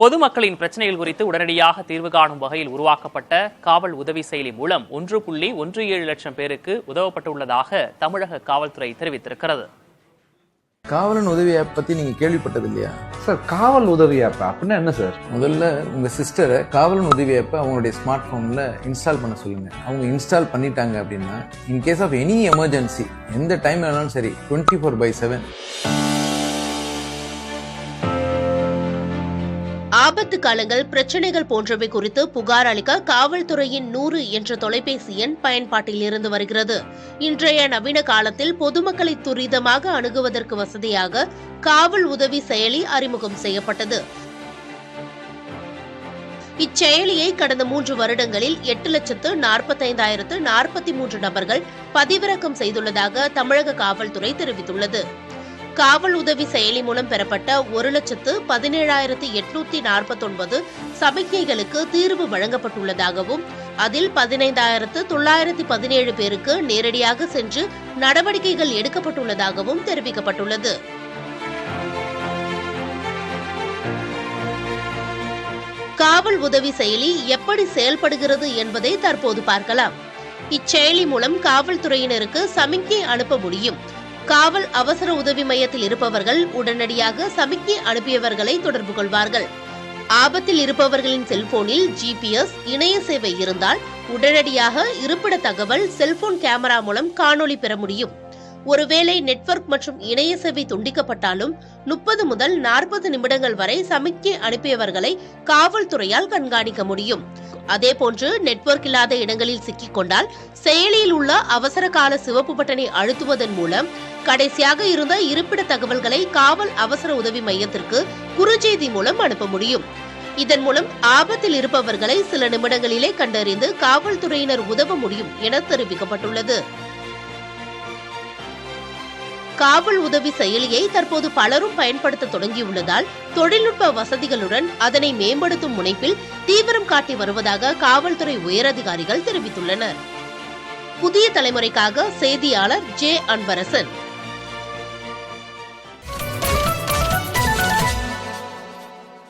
பொதுமக்களின் பிரச்சனைகள் குறித்து உடனடியாக தீர்வு காணும் வகையில் உருவாக்கப்பட்ட காவல் உதவி செயலி மூலம் 1.17 லட்சம் பேருக்கு உதவப்பட்டுள்ளதாக தமிழக காவல்துறை தெரிவித்திருக்கிறது. காவலன் உதவி ஆப் பத்தி நீங்க கேள்விப்பட்டது இல்லையா சார்? காவல் உதவி ஆப் அப்படின்னா என்ன சார்? முதல்ல உங்க சிஸ்டரை காவலன் உதவி ஆப்பை அவங்களுடைய ஸ்மார்ட் போன்ல இன்ஸ்டால் பண்ண சொல்லுங்க. அவங்க இன்ஸ்டால் பண்ணிட்டாங்க அப்படின்னா in case of any emergency எந்த டைம் வேணாலும் சரி 24/7 ஆபத்து காலங்கள், பிரச்சனைகள் போன்றவை குறித்து புகார் அளிக்க காவல்துறையின் 100 என்ற தொலைபேசி எண் பயன்பாட்டில் இருந்து வருகிறது. இன்றைய நவீன காலத்தில் பொதுமக்களை துரிதமாக அணுகுவதற்கு வசதியாக காவல் உதவி செயலி அறிமுகம் செய்யப்பட்டது. இச்செயலியை கடந்த 3 வருடங்களில் 8,45,043 நபர்கள் பதிவிறக்கம் செய்துள்ளதாக தமிழக காவல்துறை தெரிவித்துள்ளது. காவல் உதவி செயலி மூலம் பெறப்பட்ட 1,17,849 சமிக்ஞைகளுக்கு தீர்வு வழங்கப்பட்டுள்ளதாகவும் அதில் 15,917 பேருக்கு நேரடியாக சென்று நடவடிக்கைகள் எடுக்கப்பட்டுள்ளதாகவும் தெரிவிக்கப்பட்டுள்ளது. காவல் உதவி செயலி எப்படி செயல்படுகிறது என்பதை தற்போது பார்க்கலாம். இச்செயலி மூலம் காவல்துறையினருக்கு சமிக்ஞை அனுப்ப முடியும். காவல் அவசர உதவி மையத்தில் இருப்பவர்கள் உடனடியாக சமிக்ஞை அனுப்பியவர்களை தொடர்பு கொள்வார்கள். ஆபத்தில் இருப்பவர்களின் செல்போனில் GPS இணைய சேவை இருந்தால் உடனடியாக இருப்பிட தகவல் செல்போன் கேமரா மூலம் காணொளி பெற முடியும். ஒருவேளை நெட்வொர்க் மற்றும் இணைய சேவை துண்டிக்கப்பட்டாலும் 30 முதல் 40 நிமிடங்கள் வரை சமிக்ஞை அனுப்பியவர்களை காவல்துறையால் கண்காணிக்க முடியும். அதேபோன்று நெட்வொர்க் இல்லாத இடங்களில் சிக்கிக் கொண்டால் செயலியில் உள்ள அவசர கால சிவப்பு பட்டனை அழுத்துவதன் மூலம் கடைசியாக இருந்த இருப்பிட தகவல்களை காவல் அவசர உதவி மையத்திற்கு குறுஞ்செய்தி மூலம் அனுப்ப முடியும். இதன் மூலம் ஆபத்தில் இருப்பவர்களை சில நிமிடங்களிலே கண்டறிந்து காவல்துறையினர் உதவ முடியும் என தெரிவிக்கப்பட்டுள்ளது. காவல் உதவி செயலியை தற்போது பலரும் பயன்படுத்த தொடங்கியுள்ளதால் தொழில்நுட்ப வசதிகளுடன் அதனை மேம்படுத்தும் முனைப்பில் தீவிரம் காட்டி வருவதாக காவல்துறை உயரதிகாரிகள் தெரிவித்துள்ளனர். புதிய தலைமுறைக்காக செய்தியாளர் ஜே. அன்பரசன்.